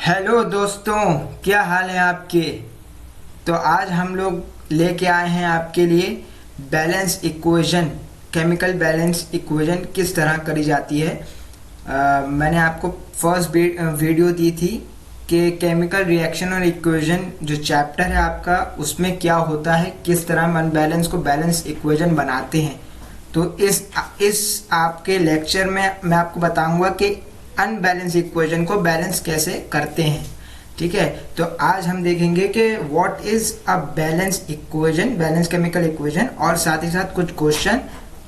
Hello दोस्तों, क्या हाल है आपके। तो आज हम लोग लेके आए हैं आपके लिए balance equation. Chemical balance equation किस तरह करी जाती है। मैंने आपको फर्स्ट वीडियो दी थी कि केमिकल रिएक्शन और इक्वेशन जो चैप्टर है आपका, उसमें क्या होता है, किस तरह हम अनबैलेंस को बैलेंस इक्वेशन बनाते हैं। तो इस आपके लेक्चर में मैं आपको बताऊंगा कि अनबैलेंस इक्वेशन को बैलेंस कैसे करते हैं। ठीक है, तो आज हम देखेंगे कि what is a balance equation, balance chemical equation, और साथ ही साथ कुछ क्वेश्चन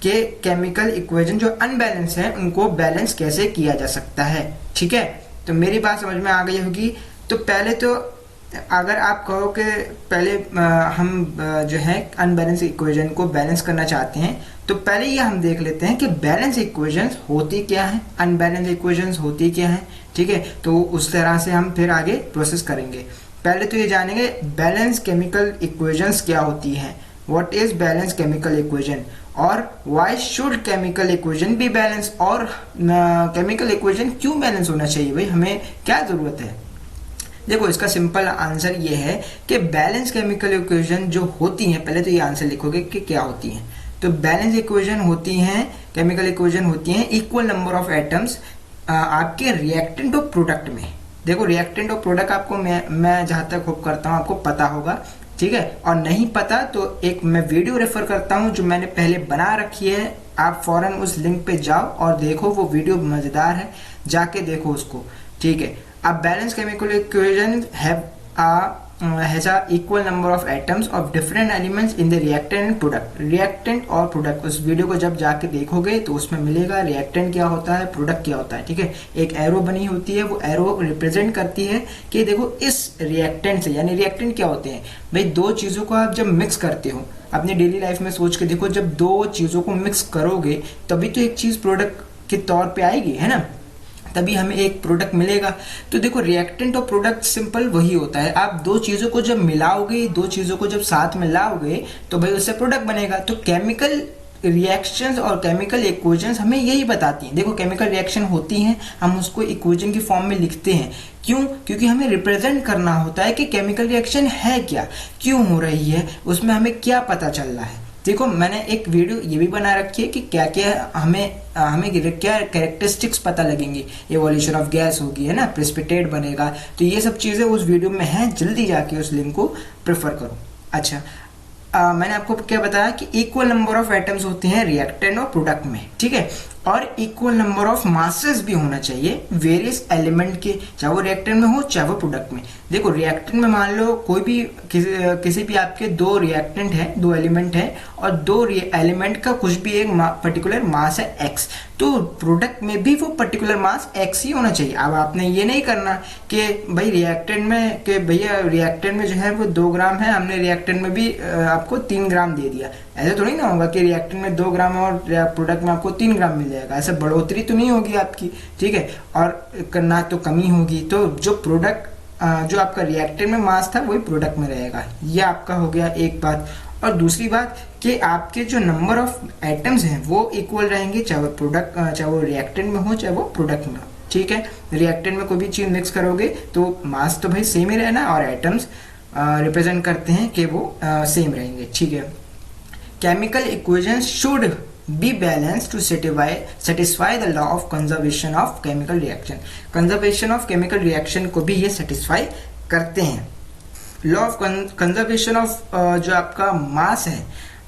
के केमिकल इक्वेशन जो अनबैलेंस है उनको बैलेंस कैसे किया जा सकता है। ठीक है, तो मेरी बात समझ में आ गई होगी। तो पहले तो अगर आप कहो कि पहले हम जो है अनबैलेंस इक्वेशन को बैलेंस करना चाहते हैं, तो पहले ये हम देख लेते हैं कि बैलेंस इक्वेशंस होती क्या है, अनबैलेंस इक्वेशंस होती क्या है। ठीक है, तो उस तरह से हम फिर आगे प्रोसेस करेंगे। पहले तो ये जानेंगे बैलेंस केमिकल इक्वेशंस क्या होती है, what is balance chemical equation, और why should chemical equation be balance, और केमिकल इक्वेशन क्यों बैलेंस होना चाहिए, भाई हमें क्या जरूरत है। देखो, इसका सिंपल आंसर ये है कि बैलेंस केमिकल इक्वेशन जो होती हैं, पहले तो ये आंसर लिखोगे कि क्या होती हैं। तो बैलेंस इक्वेशन होती हैं, केमिकल इक्वेशन होती हैं इक्वल नंबर ऑफ एटम्स आपके रिएक्टेंट और प्रोडक्ट में। देखो, रिएक्टेंट और प्रोडक्ट आपको मैं जहां तक होप करता हूँ आपको पता होगा। ठीक है, और नहीं पता तो एक मैं वीडियो रेफर करता हूँ जो मैंने पहले बना रखी है, आप फौरन उस लिंक पे जाओ और देखो, वो वीडियो मजेदार है, जाके देखो उसको। ठीक है, अब balance chemical equation has a equal number of atoms of different elements in the reactant and product। reactant और product, उस वीडियो को जब जाके देखोगे तो उसमें मिलेगा reactant क्या होता है, product क्या होता है। ठीक है, एक एरो बनी होती है, वो एरो रिप्रेजेंट करती है कि देखो इस reactant से, यानी reactant क्या होते हैं भाई, दो चीजों को आप जब मिक्स करते हो अपनी डेली लाइफ में, सोच के देखो, जब दो चीजों को मिक्स करोगे तभी तो एक चीज प्रोडक्ट के तौर पे आएगी, है ना, तभी हमें एक प्रोडक्ट मिलेगा। तो देखो, रिएक्टेंट और प्रोडक्ट सिंपल वही होता है, आप दो चीजों को जब मिलाओगे, दो चीजों को जब साथ में लाओगे तो भाई उससे प्रोडक्ट बनेगा। तो केमिकल रिएक्शंस और केमिकल इक्वेशंस हमें यही बताती हैं। देखो, केमिकल रिएक्शन होती हैं, हम उसको इक्वेशन की फॉर्म में लिखते हैं। क्यों? क्योंकि हमें रिप्रेजेंट करना होता है कि केमिकल रिएक्शन है क्या, क्यों हो रही है, उसमें हमें क्या पता चल रहा है। देखो, मैंने एक वीडियो ये भी बना रखी है कि क्या क्या हमें क्या कैरेक्टरिस्टिक्स पता लगेंगी, एवोल्यूशन ऑफ गैस होगी, है ना, प्रेसिपिटेट बनेगा, तो ये सब चीजें उस वीडियो में है, जल्दी जाके उस लिंक को प्रेफर करो। अच्छा, मैंने आपको क्या बताया कि इक्वल नंबर ऑफ एटम्स होते हैं रिएक्टेंट और प्रोडक्ट में। ठीक है, और इक्वल नंबर ऑफ मासेस भी होना चाहिए वेरियस एलिमेंट के, चाहे वो रिएक्टेंट में हो चाहे वो प्रोडक्ट में। देखो, रिएक्टेंट में मान लो कोई भी किसी भी आपके दो रिएक्टेंट है, दो एलिमेंट है, और दो एलिमेंट का कुछ भी एक पर्टिकुलर मास है एक्स, तो प्रोडक्ट में भी वो पर्टिकुलर मास एक्स ही होना चाहिए। अब आपने ये नहीं करना कि भाई रिएक्टेंट में, कि भैया रिएक्टेंट में जो है वो 2 ग्राम है, हमने रिएक्टेंट में भी आपको 3 ग्राम दे दिया। ऐसा थोड़ी ना होगा कि रिएक्टेंट में 2 ग्राम और प्रोडक्ट में आपको 3 ग्राम मिल जाएगा, ऐसा बढ़ोतरी तो नहीं होगी आपकी। ठीक है, और ना तो कमी होगी। तो जो प्रोडक्ट जो आपका रिएक्टेंट में मास था वही प्रोडक्ट में रहेगा। ये आपका हो गया एक बात। और दूसरी बात कि आपके जो नंबर ऑफ एटम्स हैं वो इक्वल रहेंगे, चाहे वो प्रोडक्ट, चाहे वो रिएक्टेंट में हो चाहे वो प्रोडक्ट में हो। ठीक है, रिएक्टेंट में कोई भी चीज मिक्स करोगे तो मास तो भाई सेम ही रहना, और एटम्स रिप्रेजेंट करते हैं कि वो सेम रहेंगे। ठीक है, chemical equations should be balance to satisfy the law of conservation of chemical reaction. Conservation of chemical reaction को भी ये सेटिस्फाई करते हैं। लॉ ऑफ कंजर्वेशन ऑफ जो आपका मास है,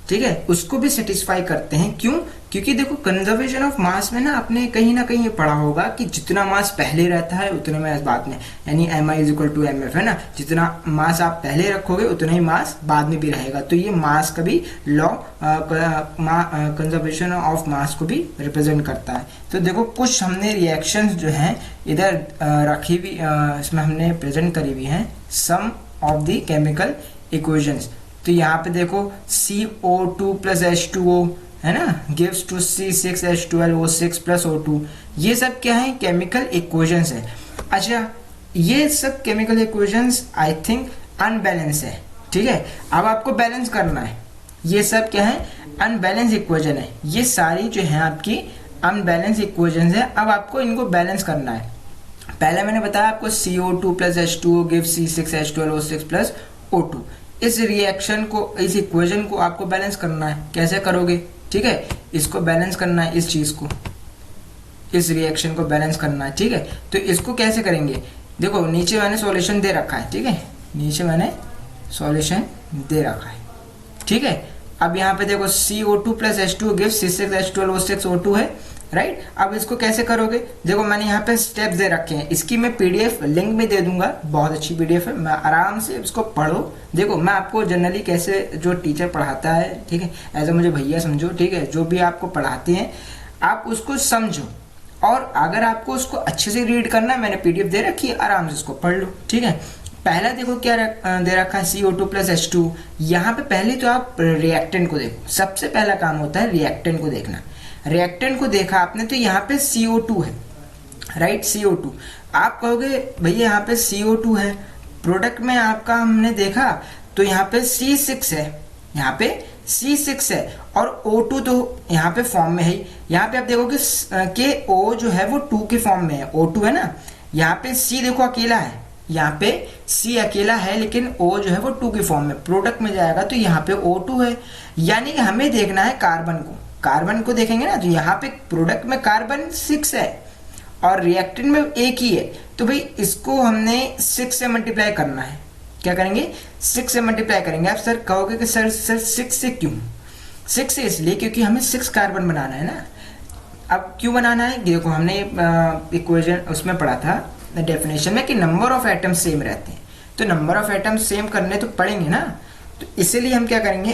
ठीक है, उसको भी सेटिस्फाई करते हैं। क्यों? क्योंकि देखो, कंजर्वेशन ऑफ मास में ना आपने कहीं ना कहीं ये पढ़ा होगा कि जितना मास पहले रहता है उतना मास बाद में, यानी Mi = mf, है ना, जितना मास आप पहले रखोगे उतना ही मास बाद में भी रहेगा। तो ये मास का भी लॉ कंजर्वेशन ऑफ मास को भी रिप्रेजेंट करता है। तो देखो, कुछ हमने रिएक्शंस जो हैं इधर रखी हुई, इसमें हमने प्रेजेंट करी हुई हैं सम ऑफ द केमिकल इक्वेशंस। तो यहाँ पे देखो, CO2 + H2O, है ना, गिव्स टू C6H12O6 + O2, ये सब क्या है, केमिकल इक्वेशंस है। अच्छा, ये सब chemical equations I think unbalance है। ठीक है, अब आपको बैलेंस करना है। ये सब क्या है, अनबैलेंस इक्वेशन है। ये सारी जो है आपकी अनबैलेंस इक्वेशंस है, अब आपको इनको बैलेंस करना है। पहले मैंने बताया आपको CO2 plus H2O give C6H12O6 plus O2। इस रिएक्शन को, इस इक्वेशन को आपको बैलेंस करना है। कैसे करोगे? ठीक है, इसको बैलेंस करना है, इस चीज को, इस रिएक्शन को बैलेंस करना है। ठीक है, तो इसको कैसे करेंगे? देखो नीचे मैंने सॉल्यूशन दे रखा है। ठीक है, नीचे मैंने सॉल्यूशन दे रखा है। ठीक है, अब यहाँ पे देखो CO2 plus H2 give C6H12O6O2 है, राइट। अब इसको कैसे करोगे? देखो मैंने यहाँ पे स्टेप्स दे रखे हैं, इसकी मैं PDF लिंक भी दे दूंगा, बहुत अच्छी PDF है, मैं आराम से इसको पढ़ो। देखो मैं आपको जनरली कैसे, जो टीचर पढ़ाता है, ठीक है, एज ए मुझे भैया समझो। ठीक है, जो भी आपको पढ़ाते हैं आप उसको समझो, और अगर आपको उसको अच्छे से रीड करना है, मैंने PDF दे रखी है, आराम से उसको पढ़ लो। ठीक है, पहला देखो क्या दे रखा है, CO2 प्लस H2। यहाँ पे पहले तो आप रिएक्टेंट को देखो, सबसे पहला काम होता है रिएक्टेंट को देखना। रिएक्टेंट को देखा आपने तो यहाँ पे CO2 है, राइट, CO2। आप कहोगे भैया यहाँ पे CO2 है, प्रोडक्ट में आपका हमने देखा तो यहाँ पे C6 है, यहाँ पे C6 है, और O2 तो यहाँ पे फॉर्म में है। यहाँ पे आप देखोगे कि O जो है वो 2 के फॉर्म में है, O2 है ना। यहाँ पे C देखो अकेला है, यहाँ पे C अकेला है, लेकिन O जो है वो 2 के फॉर्म में। प्रोडक्ट में जाएगा तो यहाँ पे O2 है, यानी कि हमें देखना है कार्बन को। कार्बन को देखेंगे ना तो यहाँ पे प्रोडक्ट में कार्बन 6 है और रिएक्टेंट में एक ही है, तो भाई इसको हमने 6 से मल्टीप्लाई करना है। क्या करेंगे? 6 से मल्टीप्लाई करेंगे। आप सर कहोगे कि सर 6 से क्यों? 6 से इसलिए क्योंकि हमें 6 कार्बन बनाना है ना। अब क्यों बनाना है? देखो हमने इक्वेशन उसमें पढ़ा था डेफिनेशन में कि नंबर ऑफ एटम्स सेम रहते हैं, तो नंबर ऑफ एटम्स सेम करने तो पड़ेंगे ना। तो इसीलिए हम क्या करेंगे,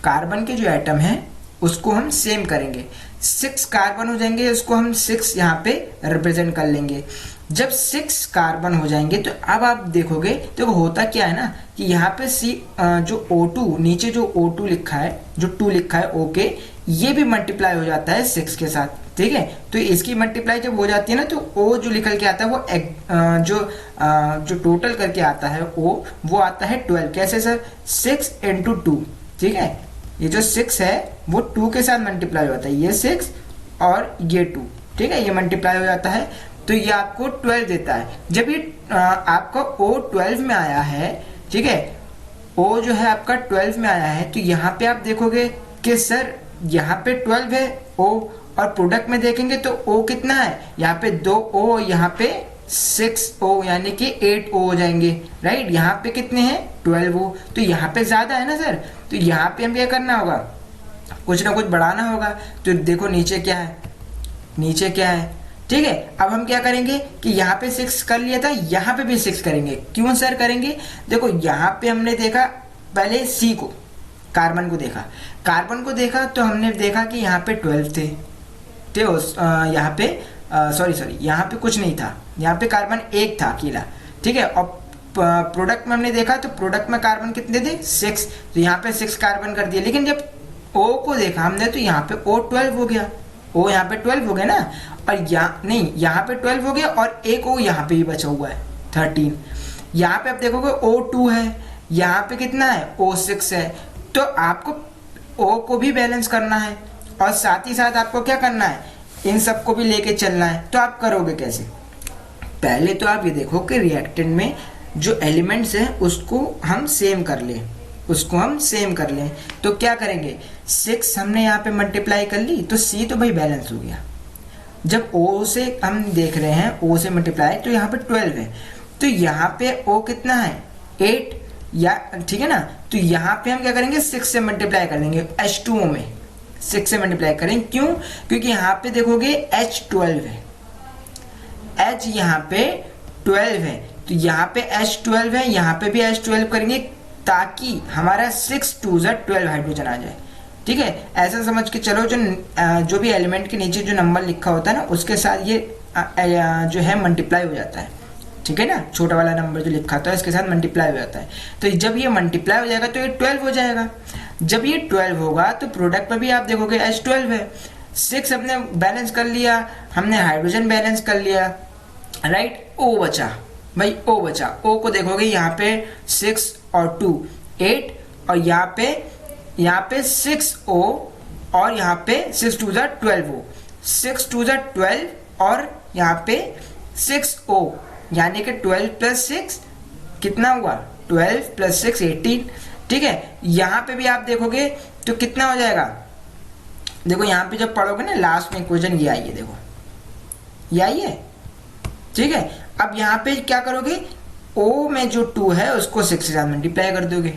कार्बन के जो एटम है उसको हम सेम करेंगे। 6 कार्बन हो जाएंगे, उसको हम 6 यहाँ पे रिप्रेजेंट कर लेंगे। जब 6 कार्बन हो जाएंगे तो अब आप देखोगे, देखो होता क्या है ना कि यहाँ पे जो O2 नीचे जो O2 लिखा है, जो 2 लिखा है ओके, ये भी मल्टीप्लाई हो जाता है 6 के साथ। ठीक है, तो इसकी मल्टीप्लाई जब हो जाती है ना तो O जो निकल के आता है वो जो टोटल करके आता है O, वो आता है 12। कैसे सर? 6 × 2। ठीक है, ये जो 6 है वो 2 के साथ मल्टीप्लाई होता है, ये 6 और ये 2। ठीक है, ये मल्टीप्लाई हो जाता है तो ये आपको 12 देता है। जब ये आपका O 12 में आया है, ठीक है, O जो है आपका 12 में आया है, तो यहाँ पे आप देखोगे कि सर यहाँ पे 12 है O, और प्रोडक्ट में देखेंगे तो O कितना है, यहाँ पे 2 O, यहाँ पे 6 O, यानी कि 8 O हो जाएंगे, राइट। यहाँ पे कितने हैं? 12 O, तो यहाँ पे ज्यादा है ना सर, तो यहाँ पे हम क्या करना होगा, कुछ ना कुछ बढ़ाना होगा। तो देखो नीचे क्या है, नीचे क्या है। ठीक है, अब हम क्या करेंगे कि यहाँ पे 6 कर लिया था, यहाँ पे भी 6 करेंगे। क्यों सर करेंगे? देखो यहाँ पे हमने देखा पहले C को, कार्बन को देखा, कार्बन को देखा तो हमने देखा कि यहाँ पे 12 थे, तो यहाँ पे सॉरी यहाँ पे कुछ नहीं था, यहाँ पे कार्बन 1 था अकेला। ठीक है, और प्रोडक्ट में हमने देखा तो प्रोडक्ट में कार्बन कितने थे? 6, तो यहाँ पे 6 कार्बन कर दिए। लेकिन जब O को देखा हमने तो यहाँ पे O 12 हो गया, O यहाँ पे 12 हो गया ना, और नहीं यहाँ पे 12 हो गया, और एक O यहाँ पे भी बचा हुआ है 13। यहाँ पे आप देखोगे O2 है, यहाँ पे कितना है? O6 है। तो आपको O को भी बैलेंस करना है और साथ ही साथ आपको क्या करना है, इन सबको भी लेके चलना है। तो आप करोगे कैसे? पहले तो आप ये देखो कि रिएक्टेंट में जो एलिमेंट्स हैं उसको हम सेम कर लें, उसको हम सेम कर लें। तो क्या करेंगे, 6 हमने यहाँ पे मल्टीप्लाई कर ली तो C तो भाई बैलेंस हो गया। जब O से हम देख रहे हैं, O से मल्टीप्लाई, तो यहाँ पे 12 है, तो यहाँ पे O कितना है? 8, या ठीक है ना। तो यहाँ पे हम क्या करेंगे, 6 से मल्टीप्लाई कर देंगे, H2O में 6 से मल्टीप्लाई करेंगे। क्यों? क्योंकि यहाँ पे देखोगे H12 है, H यहाँ पे 12 है, तो यहाँ पे H12 है, यहाँ पे भी H12 करेंगे ताकि हमारा 6 2 12 हाइड्रोजन आ जाए। ठीक है, ऐसा समझ के चलो जो भी एलिमेंट के नीचे जो नंबर लिखा होता है ना उसके साथ ये जो है मल्टीप्लाई हो जाता है। ठीक है ना, छोटा वाला नंबर जो लिखा था इसके साथ मल्टीप्लाई हो जाता है। तो जब ये मल्टीप्लाई हो जाएगा तो ये 12 हो जाएगा। जब ये 12 होगा तो प्रोडक्ट में भी आप देखोगे H12 है। 6 हमने बैलेंस कर लिया, हमने हाइड्रोजन बैलेंस कर लिया, राइट। O बचा भाई, O बचा। O को देखोगे यहाँ पे 6 और 2 8, और यहाँ पे 6O, और यहाँ पे 6 2 12O, 6 2 12, और यहाँ पे 6O, यानी कि 12 प्लस 6 कितना हुआ, 12 प्लस 6 18। ठीक है, यहाँ पे भी आप देखोगे तो कितना हो जाएगा, देखो यहाँ पे जब पढ़ोगे ना लास्ट में इक्वेशन ये आई है, देखो ये आई है। ठीक है, अब यहाँ पे क्या करोगे, O में जो 2 है उसको 6 के साथ मल्टीप्लाई कर दोगे।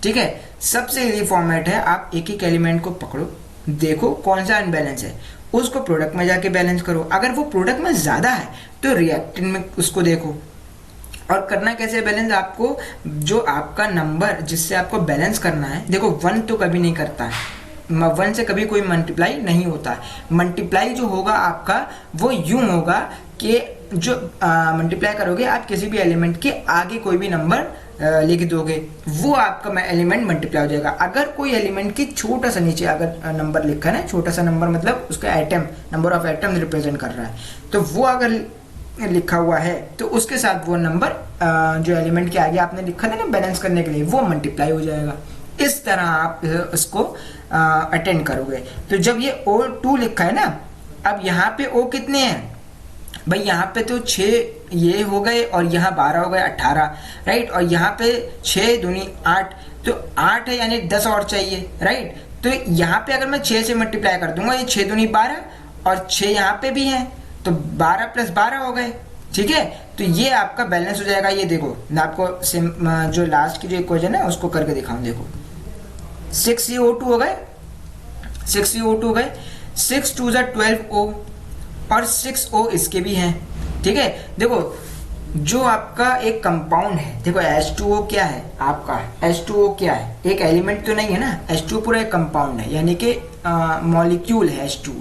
ठीक है, सबसे इजी फॉर्मेट है, आप एक एक एलिमेंट को पकड़ो, देखो कौन सा अनबैलेंस है, उसको प्रोडक्ट में जाके बैलेंस करो। अगर वो प्रोडक्ट में ज़्यादा है तो रिएक्टेंट में उसको देखो। और करना कैसे बैलेंस, आपको जो आपका नंबर जिससे आपको बैलेंस करना है, देखो 1 तो कभी नहीं करता है, 1 से कभी कोई मल्टीप्लाई नहीं होता है। मल्टीप्लाई जो होगा आपका वो यूं होगा कि जो मल्टीप्लाई करोगे आप किसी भी एलिमेंट के आगे कोई भी नंबर लिख दोगे, वो आपका एलिमेंट मल्टीप्लाई हो जाएगा। अगर कोई एलिमेंट की छोटा सा नीचे अगर नंबर लिखा है, छोटा सा नंबर मतलब उसका atom, number of atom represent कर रहा है, तो वो अगर लिखा हुआ है तो उसके साथ वो नंबर जो एलिमेंट के आगे आपने लिखा था ना बैलेंस करने के लिए, वो मल्टीप्लाई हो जाएगा। इस तरह आप इसको अटेंड करोगे। तो जब ये O2 लिखा है ना, अब यहाँ पे O कितने हैं भाई, यहाँ पे तो 6 ये हो गए और यहाँ 12 हो गए 18, राइट। और यहाँ पे 6 दूनी 8, तो 8 है यानी 10 और चाहिए, राइट। तो यहाँ पे अगर मैं 6 से मल्टीप्लाई कर दूंगा, ये 6 दूनी 12 और 6 यहाँ पे भी हैं, तो 12 प्लस 12 हो गए। ठीक है, तो ये आपका बैलेंस हो जाएगा। ये देखो मैं आपको जो लास्ट की जो इक्वेशन है उसको करके दिखाऊं, देखो 6CO2 हो गए, 6CO2 हो गए, 6 2 12O और 6O इसके भी हैं। ठीक है, देखो जो आपका एक कंपाउंड है, देखो H2O क्या है आपका, H2O क्या है, एक एलिमेंट तो नहीं है ना, H2O पूरा एक कंपाउंड है, यानी कि मॉलिक्यूल है H2O।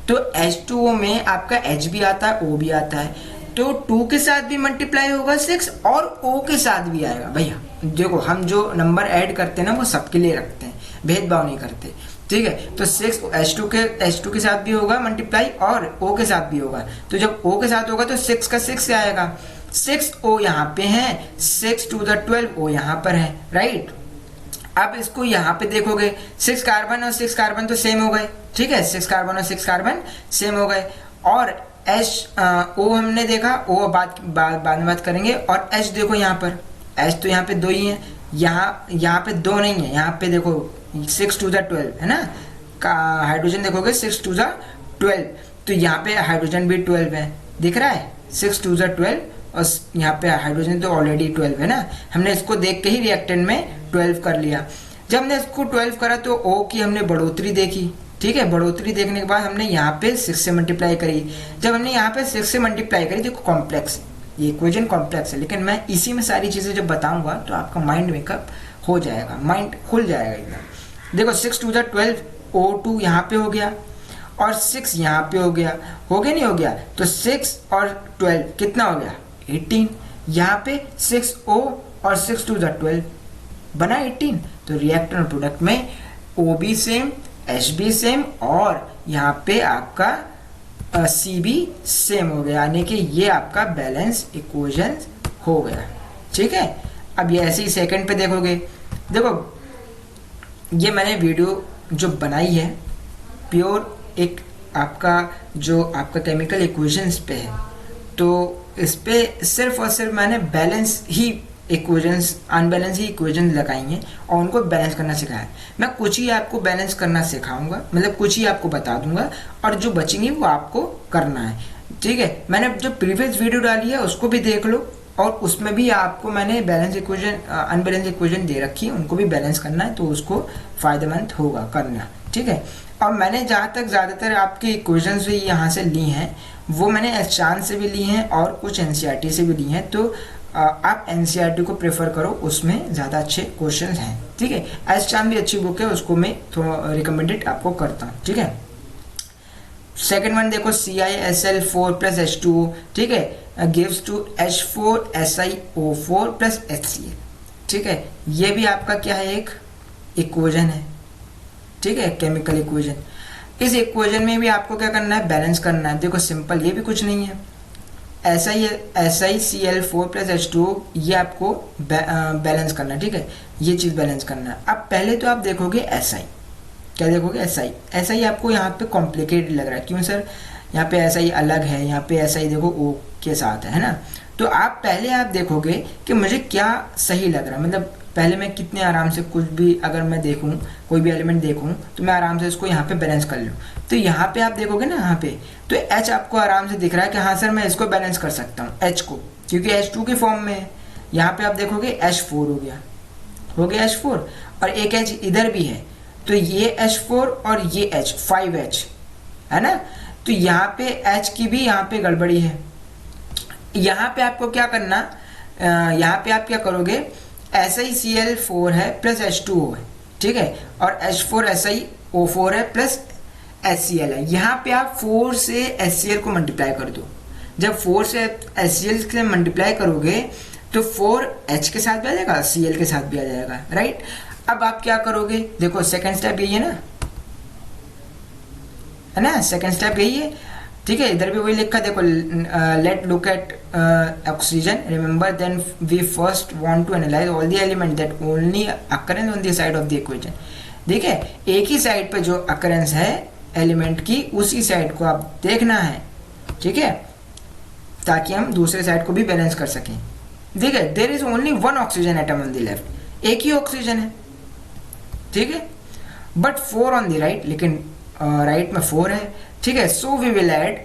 तो H2O में आपका H भी आता है, O भी आता है, तो 2 के साथ भी मल्टीप्लाई होगा 6 और O के साथ भी आएगा। भैया देखो हम जो नंबर ऐड करते हैं ना वो सबके लिए रखते हैं, भेदभाव नहीं करते। ठीक है, तो 6 H2 के साथ भी होगा मल्टीप्लाई और O के साथ भी होगा। तो जब O के साथ होगा तो 6 का 6 से आएगा, 6O यहाँ पे है, 6 2 12O यहाँ पर है, राइट। अब इसको यहाँ पे देखोगे 6 कार्बन और 6 कार्बन तो सेम हो गए। ठीक है, 6 कार्बन और 6 कार्बन सेम हो गए। और O हमने देखा, O बाद में बात करेंगे। और H देखो यहाँ पर, H तो यहाँ पे 2 ही है, यहाँ पे 2 नहीं है, यहाँ पे देखो 6 2 12 है ना, हाइड्रोजन देखोगे 6 2 12, तो यहाँ पे हाइड्रोजन भी 12 है, दिख रहा है 6 2 12, और यहाँ पे हाइड्रोजन तो ऑलरेडी 12 है ना, हमने इसको देख के ही रिएक्टेंट में 12 कर लिया। जब हमने इसको 12 करा तो O की हमने बढ़ोतरी देखी। ठीक है, बढ़ोतरी देखने के बाद हमने यहाँ पे 6 से मल्टीप्लाई करी। जब हमने यहाँ पे 6 से मल्टीप्लाई करी, देखो कॉम्प्लेक्स, ये इक्वेशन कॉम्प्लेक्स है, लेकिन मैं इसी में सारी चीज़ें जब बताऊंगा तो आपका माइंड मेकअप हो जाएगा, माइंड खुल जाएगा एकदम। देखो 6 2 12, O2 यहाँ पे हो गया और 6 यहाँ पे हो गया नहीं हो गया, तो 6 और 12 कितना हो गया 18। यहाँ पे 6O और 6 2 12 बना 18। तो रिएक्टर प्रोडक्ट में O भी सेम, H भी सेम और यहाँ पे आपका C भी सेम हो गया, यानी कि ये आपका बैलेंस इक्वेशन हो गया। ठीक है, अब ये ऐसे ही सेकंड पे देखोगे, देखो ये मैंने वीडियो जो बनाई है प्योर एक आपका जो आपका केमिकल इक्वेशंस पे है, तो इस पे सिर्फ और सिर्फ मैंने बैलेंस ही इक्वेशंस, अनबैलेंस ही इक्वेशंस लगाई हैं और उनको बैलेंस करना सिखाया है। मैं कुछ ही आपको बैलेंस करना सिखाऊंगा, मतलब कुछ ही आपको बता दूंगा और जो बचेंगी वो आपको करना है। ठीक है, मैंने जो प्रीवियस वीडियो डाली है उसको भी देख लो और उसमें भी आपको मैंने बैलेंस इक्वेशन, अनबैलेंस इक्वेशन दे रखी है, उनको भी बैलेंस करना है, तो उसको फायदेमंद होगा करना। ठीक है, और मैंने जहाँ तक ज़्यादातर आपकी इक्वेशंस भी यहाँ से ली हैं वो मैंने एसचान से भी ली हैं और कुछ एनसीईआरटी से भी ली हैं, तो आप एनसीईआरटी को प्रेफर करो, उसमें ज़्यादा अच्छे क्वेश्चन हैं। ठीक है, एसचान भी अच्छी बुक है, उसको मैं थोड़ा रिकमेंडेड आपको करता हूँ। ठीक है, सेकेंड वन देखो CiSl4 प्लस H2O, ठीक है, gives to H4SiO4 plus HCl। ठीक है, ये भी आपका क्या है, एक इक्वेशन है। ठीक है, केमिकल इक्वेशन। इस इक्वेशन में भी आपको क्या करना है, बैलेंस करना है। देखो सिंपल, ये भी कुछ नहीं है, SiCl4 प्लस H2O, ये आपको बैलेंस करना है। ठीक है, ये चीज़ बैलेंस करना है। अब पहले तो आप देखोगे SI, क्या देखोगे SI आपको यहाँ पे कॉम्प्लिकेटेड लग रहा है, क्यों सर, यहाँ पे SI अलग है, यहाँ पे SI देखो O के साथ है ना। तो आप पहले आप देखोगे कि मुझे क्या सही लग रहा है, मतलब पहले मैं कितने आराम से कुछ भी अगर मैं देखूं, कोई भी एलिमेंट देखूं तो मैं आराम से इसको यहाँ पे बैलेंस कर लूँ। तो यहाँ पे आप देखोगे ना, यहाँ पे तो एच आपको आराम से दिख रहा है कि हाँ सर मैं इसको बैलेंस कर सकता हूँ एच को, क्योंकि H2 के फॉर्म में है। यहाँ पे आप देखोगे H4 हो गया H4, और एक H इधर भी है, तो ये H4 और ये H 5H है ना। तो यहाँ पे H की भी यहाँ पे गड़बड़ी है। यहाँ पे आपको क्या करना, यहाँ पे आप क्या करोगे, SiCl4 है प्लस H2O है, ठीक है, और H4 SiO4 है प्लस HCl है। यहाँ पे आप 4 से HCl को मल्टीप्लाई कर दो। जब 4 से HCl से मल्टीप्लाई करोगे तो 4H के साथ भी आ जाएगा, Cl के साथ भी आ जाएगा, राइट। अब आप क्या करोगे, देखो सेकंड स्टेप यही है ना, सेकंड स्टेप यही है, ठीक है। इधर भी वही लिखा, देखो let look at oxygen, remember then we first want to analyse all the element that only occurrence on the side of the equation. ठीक है, एक ही साइड पे जो अकरेंस है एलिमेंट की, उसी साइड को आप देखना है, ठीक है, ताकि हम दूसरे साइड को भी बैलेंस कर सकें। ठीक है, there is only one oxygen atom on the left, एक ही ऑक्सीजन है, ठीक है, बट 4 ऑन द राइट, लेकिन राइट में 4 है, ठीक है। So we will add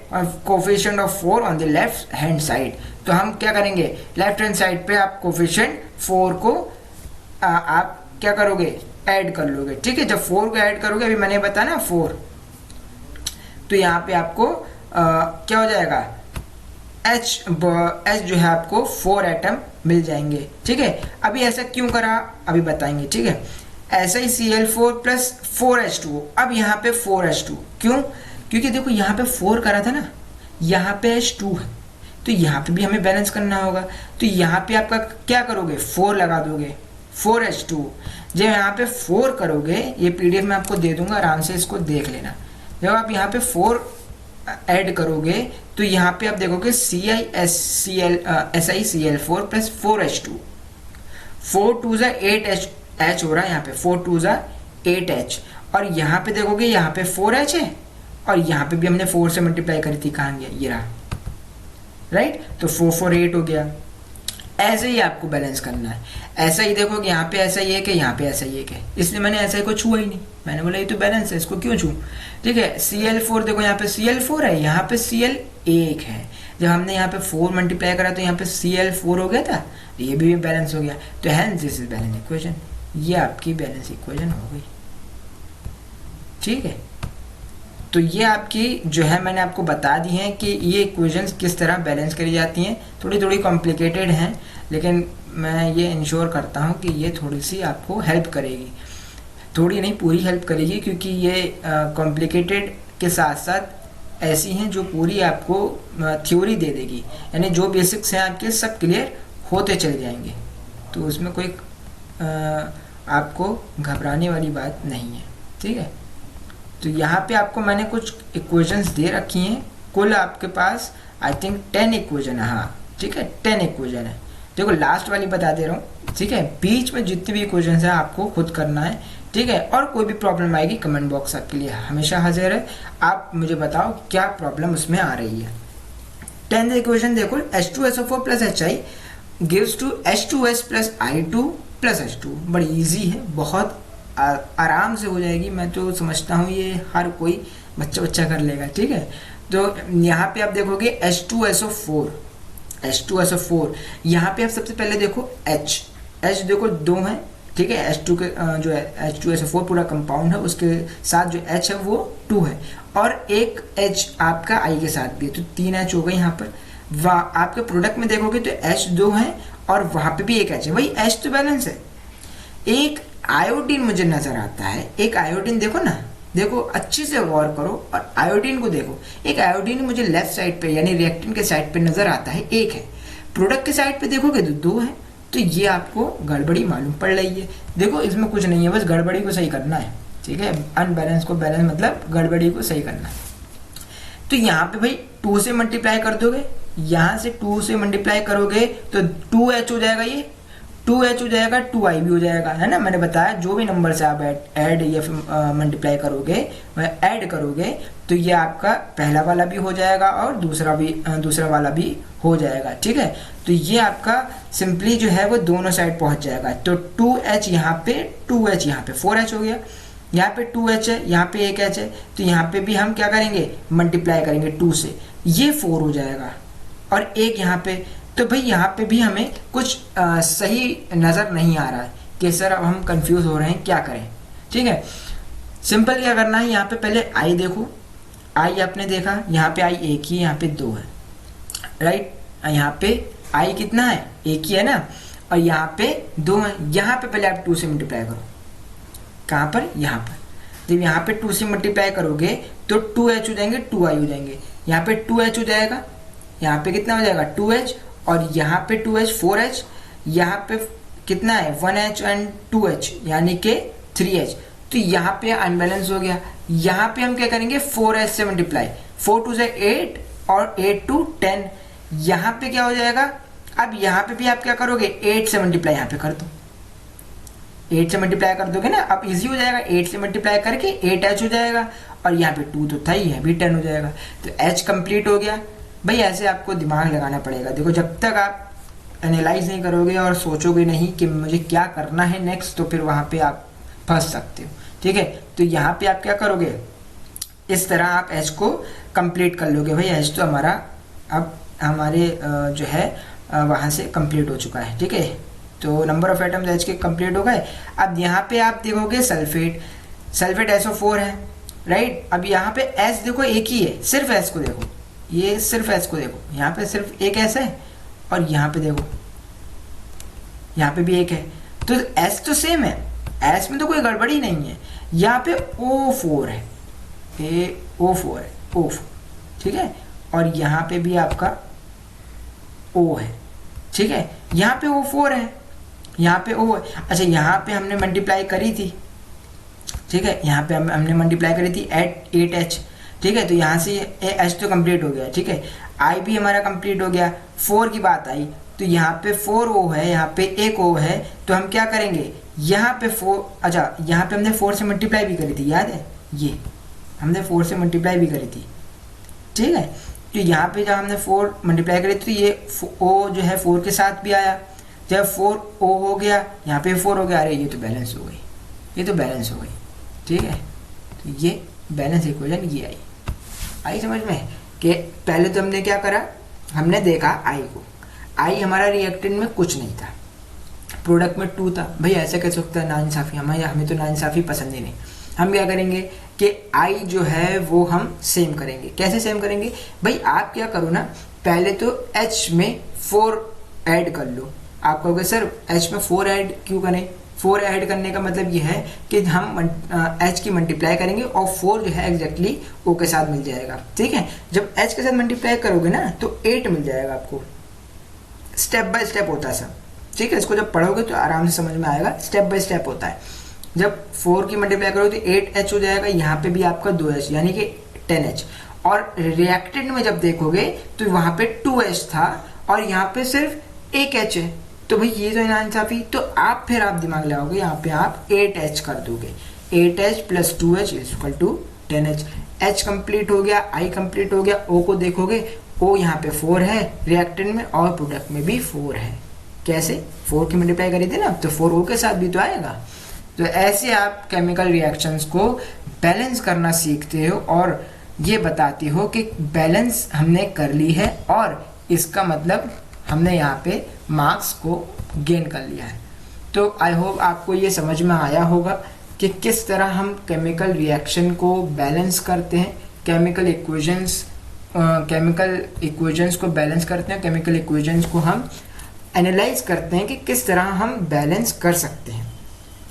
coefficient of 4 on the left hand side. तो हम क्या करेंगे, लेफ्ट हैंड साइड पे आप कोफिशिएंट 4 को आप क्या करोगे, ऐड कर लोगे, ठीक है। जब 4 को ऐड करोगे, अभी मैंने बताया ना 4, तो यहाँ पे आपको क्या हो जाएगा, H जो है आपको 4 एटम मिल जाएंगे, ठीक है। अभी ऐसा क्यों करा, अभी बताएंगे, ठीक है। SiCl4 प्लस 4H2O, अब यहाँ पे 4H2, क्यों, क्योंकि देखो यहाँ पे 4 करा था ना, यहाँ पे H2 है, तो यहाँ पे भी हमें बैलेंस करना होगा। तो यहाँ पे आपका क्या करोगे, 4 लगा दोगे, 4H2। जब यहाँ पे 4 करोगे, ये PDF में आपको दे दूंगा, आराम से इसको देख लेना। जब आप यहाँ पे 4 ऐड करोगे तो यहाँ पे आप देखोगे SiCl4 प्लस 4H2, 4 2 8H हो रहा है यहाँ पे, 4 2 8H, और यहाँ पे देखोगे यहाँ पे 4H है, और यहाँ पे भी हमने 4 से मल्टीप्लाई करी थी, कहाँ गया, ये रहा, राइट। तो 4 4 8 हो गया। ऐसे ही आपको बैलेंस करना है। ऐसा ही देखोगे यहाँ पे ऐसा ही है कि यहाँ पे ऐसा ही है, इसलिए मैंने ऐसा ही को छुआ ही नहीं, मैंने बोला ये तो बैलेंस है, इसको क्यों छू, ठीक है। Cl4 देखो यहाँ पे Cl4 है, यहाँ पे Cl एक है, जब हमने यहाँ पे 4 मल्टीप्लाई करा तो यहाँ पे Cl4 हो गया था, ये भी बैलेंस हो गया। तो hence this is balance equation, ये आपकी बैलेंस इक्वेशन हो गई, ठीक है। तो ये आपकी जो है मैंने आपको बता दी है कि ये इक्वेशंस किस तरह बैलेंस करी जाती हैं। थोड़ी थोड़ी कॉम्प्लिकेटेड हैं, लेकिन मैं ये इंश्योर करता हूँ कि ये थोड़ी सी आपको हेल्प करेगी, थोड़ी नहीं पूरी हेल्प करेगी, क्योंकि ये कॉम्प्लिकेटेड के साथ साथ ऐसी हैं जो पूरी आपको थ्योरी दे देगी, यानी जो बेसिक्स हैं आपके सब क्लियर होते चले जाएंगे। तो उसमें कोई आपको घबराने वाली बात नहीं है, ठीक है। तो यहाँ पे आपको मैंने कुछ इक्वेशंस दे रखी हैं, कुल आपके पास आई थिंक 10 इक्वेशन है, हाँ ठीक है, 10 इक्वेशन है। देखो लास्ट वाली बता दे रहा हूँ, ठीक है, बीच में जितनी भी इक्वेशन है आपको खुद करना है, ठीक है। और कोई भी प्रॉब्लम आएगी, कमेंट बॉक्स आपके लिए हमेशा हाजिर है, आप मुझे बताओ क्या प्रॉब्लम उसमें आ रही है। 10th इक्वेशन देखो, H2SO4 plus HI gives to H2S plus I2 plus H2। बड़ी ईजी है, बहुत आराम से हो जाएगी, मैं तो समझता हूँ ये हर कोई बच्चा कर लेगा, ठीक है। तो यहाँ पे आप देखोगे H2SO4, यहाँ पे आप सबसे पहले देखो H देखो 2 है, ठीक है। H2 के जो है H2SO4 पूरा कंपाउंड है, उसके साथ जो H है वो 2 है, और एक H आपका I के साथ भी है, तो 3 H हो गए यहाँ पर। आपके प्रोडक्ट में देखोगे तो H 2 है और वहाँ पे भी एक H है, वही H तो बैलेंस है। एक आयोडीन मुझे नजर आता है, एक आयोडीन देखो ना, देखो अच्छे से गौर करो और आयोडीन को देखो। एक आयोडीन मुझे लेफ्ट साइड पे यानी रिएक्टेंट के साइड पे नजर आता है, एक है। प्रोडक्ट के साइड पे देखोगे तो 2 है, तो ये आपको गड़बड़ी मालूम पड़ रही है। देखो इसमें कुछ नहीं है, बस गड़बड़ी को सही करना है, ठीक है। अनबैलेंस को बैलेंस मतलब गड़बड़ी को सही करना है। तो यहाँ पे भाई 2 से मल्टीप्लाई कर दोगे, यहाँ से 2 से मल्टीप्लाई करोगे तो 2H हो जाएगा, ये 2H हो जाएगा, 2I भी हो जाएगा, है ना। मैंने बताया जो भी नंबर से आप ऐड या फिर मल्टीप्लाई करोगे, ऐड करोगे तो ये आपका पहला वाला भी हो जाएगा और दूसरा वाला भी हो जाएगा। ठीक है, तो ये आपका सिंपली जो है वो दोनों साइड पहुंच जाएगा। तो 2h यहाँ पे, 2h यहाँ पे, 4h हो गया। यहाँ पे 2h है, यहाँ पे 1h है, तो यहाँ पे भी हम क्या करेंगे, मल्टीप्लाई करेंगे 2 से, ये 4 हो जाएगा और 1 यहाँ पे। तो भाई यहाँ पे भी हमें कुछ सही नज़र नहीं आ रहा है कि सर अब हम कंफ्यूज हो रहे हैं, क्या करें। ठीक है, सिंपल क्या करना है, यहाँ पे पहले आई देखो, आई आपने देखा यहाँ पे आई 1 ही, यहाँ पे 2 है, राइट। यहाँ पे आई कितना है, 1 ही है ना, और यहाँ पे 2 है। यहाँ पे पहले आप 2 से मल्टीप्लाई करो, कहाँ पर, यहाँ पर। जब यहाँ पे 2 से मल्टीप्लाई करोगे तो 2h हो जाएंगे, 2i हो जाएंगे। यहाँ पे 2h हो जाएगा, यहाँ पे कितना हो जाएगा 2h, और यहाँ पे 2h 4h, यहाँ पे कितना है 1h एंड 2h यानी कि 3h। तो यहाँ पे अनबैलेंस हो गया। यहाँ पे हम क्या करेंगे, 4h से मल्टीप्लाई, 4 2 से 8 और 8 2 10। यहाँ पे क्या हो जाएगा, अब यहाँ पे भी आप क्या करोगे, 8 से मल्टीप्लाई यहाँ पे कर दो, 8 से मल्टीप्लाई कर दोगे ना, अब इजी हो जाएगा। 8 से मल्टीप्लाई करके 8h हो जाएगा, और यहाँ पे 2 तो था ही है, भी 10 हो जाएगा। तो h कंप्लीट हो गया। भाई ऐसे आपको दिमाग लगाना पड़ेगा। देखो जब तक आप एनालाइज नहीं करोगे और सोचोगे नहीं कि मुझे क्या करना है नेक्स्ट, तो फिर वहाँ पे आप फंस सकते हो। ठीक है, तो यहाँ पे आप क्या करोगे, इस तरह आप h को कंप्लीट कर लोगे। भाई h तो हमारा अब हमारे जो है वहाँ से कंप्लीट हो चुका है। ठीक है, तो नंबर ऑफ एटम्स H के कंप्लीट हो गए। अब यहाँ पे आप देखोगे सल्फेट, सल्फेट SO4 है, राइट। अब यहाँ पे S देखो एक ही है, सिर्फ S को देखो, ये सिर्फ S को देखो, यहाँ पे सिर्फ एक S है, और यहाँ पे देखो यहाँ पे भी एक है। तो S तो सेम है, S में तो कोई गड़बड़ी नहीं है। यहाँ पे O4 है, O4 है, O4। ठीक है, और यहाँ पे भी आपका O है। ठीक है, यहाँ पे O4 है, यहाँ पे O है। अच्छा, यहाँ पे हमने मल्टीप्लाई करी थी। ठीक है, यहाँ पे हमने मल्टीप्लाई करी थी 8h। ठीक है, तो यहाँ से H तो कंप्लीट हो गया। ठीक है, I भी हमारा कंप्लीट हो गया। 4 की बात आई तो यहाँ पे 4O है, यहाँ पे एक O है, तो हम क्या करेंगे, यहाँ पे 4, अच्छा यहाँ पे हमने 4 से मल्टीप्लाई भी करी थी, याद है, ये हमने 4 से मल्टीप्लाई भी करी थी। ठीक है, तो यहाँ पे जब हमने 4 मल्टीप्लाई करी तो ये O जो है 4 के साथ भी आया। जब 4O हो गया, यहाँ पे 4 हो गया, अरे ये तो बैलेंस हो गई, ये तो बैलेंस हो गई। ठीक है, तो ये बैलेंस इक्वेशन ये आई समझ में कि पहले तो हमने क्या करा, हमने देखा आई को, आई हमारा रिएक्टेंट में कुछ नहीं था, प्रोडक्ट में 2 था। भाई ऐसा कैसे सकता है, नाइंसाफ़ी, हमें तो नाइंसाफ़ी पसंद ही नहीं। हम क्या करेंगे कि आई जो है वो हम सेम करेंगे। कैसे सेम करेंगे, भाई आप क्या करो ना, पहले तो H में 4 ऐड कर लो। आप कहोगे सर H में 4 ऐड क्यों करें, 4 ऐड करने का मतलब ये है कि हम H की मल्टीप्लाई करेंगे और 4 जो है एग्जैक्टली O के साथ मिल जाएगा। ठीक है, जब H के साथ मल्टीप्लाई करोगे ना तो 8 मिल जाएगा आपको। स्टेप बाय स्टेप होता है सब। ठीक है, इसको जब पढ़ोगे तो आराम से समझ में आएगा, स्टेप बाय स्टेप होता है। जब 4 की मल्टीप्लाई करोगे तो 8H हो जाएगा, यहाँ पे भी आपका 2H यानी कि 10H। और रिएक्टेंट में जब देखोगे तो वहाँ पे 2H था और यहाँ पे सिर्फ 1H है, तो भाई ये तो नाइंसाफ़ी। तो आप फिर आप दिमाग लगाओगे, यहाँ पे आप 8H कर दोगे, 8H plus 2H is equal to 10H। H complete हो गया, I कंप्लीट हो गया। O को देखोगे, O यहाँ पे 4 है रिएक्टेंट में और प्रोडक्ट में भी 4 है। कैसे, 4 की मल्टीप्लाई करी थी ना, तो 4 O के साथ भी तो आएगा। तो ऐसे आप केमिकल रिएक्शंस को बैलेंस करना सीखते हो और ये बताती हो कि बैलेंस हमने कर ली है और इसका मतलब हमने यहाँ पे मार्क्स को गेन कर लिया है। तो आई होप आपको ये समझ में आया होगा कि किस तरह हम केमिकल रिएक्शन को बैलेंस करते हैं, केमिकल इक्वेशंस को बैलेंस करते हैं, केमिकल इक्वेशंस को हम एनालाइज करते हैं कि किस तरह हम बैलेंस कर सकते हैं।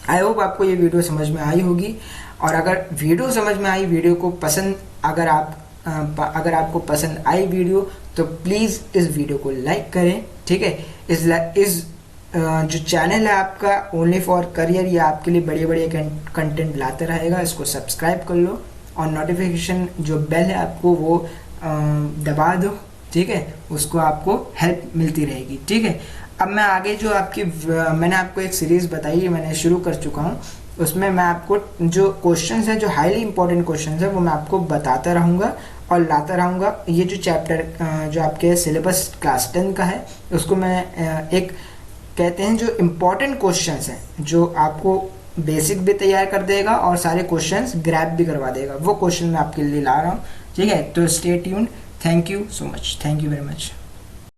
आई होप आपको ये वीडियो समझ में आई होगी, और अगर वीडियो समझ में आई, वीडियो को पसंद अगर आपको पसंद आई वीडियो तो प्लीज़ इस वीडियो को लाइक करें। ठीक है, इस जो चैनल है आपका ओनली फॉर करियर, ये आपके लिए बड़े बड़े कंटेंट लाते रहेगा, इसको सब्सक्राइब कर लो और नोटिफिकेशन जो बेल है आपको वो दबा दो। ठीक है, उसको आपको हेल्प मिलती रहेगी। ठीक है, अब मैं आगे जो मैंने आपको एक सीरीज़ बताई है, मैंने शुरू कर चुका हूँ, उसमें मैं आपको जो क्वेश्चंस हैं, जो हाईली इंपॉर्टेंट क्वेश्चंस हैं, वो मैं आपको बताता रहूँगा और लाता रहूँगा। ये जो चैप्टर जो आपके सिलेबस क्लास 10 का है, उसको मैं एक कहते हैं जो इम्पोर्टेंट क्वेश्चंस हैं, जो आपको बेसिक भी तैयार कर देगा और सारे क्वेश्चंस ग्रैब भी करवा देगा, वो क्वेश्चन मैं आपके लिए ला रहा हूँ। ठीक है, तो stay tuned. Thank you so much, thank you very much.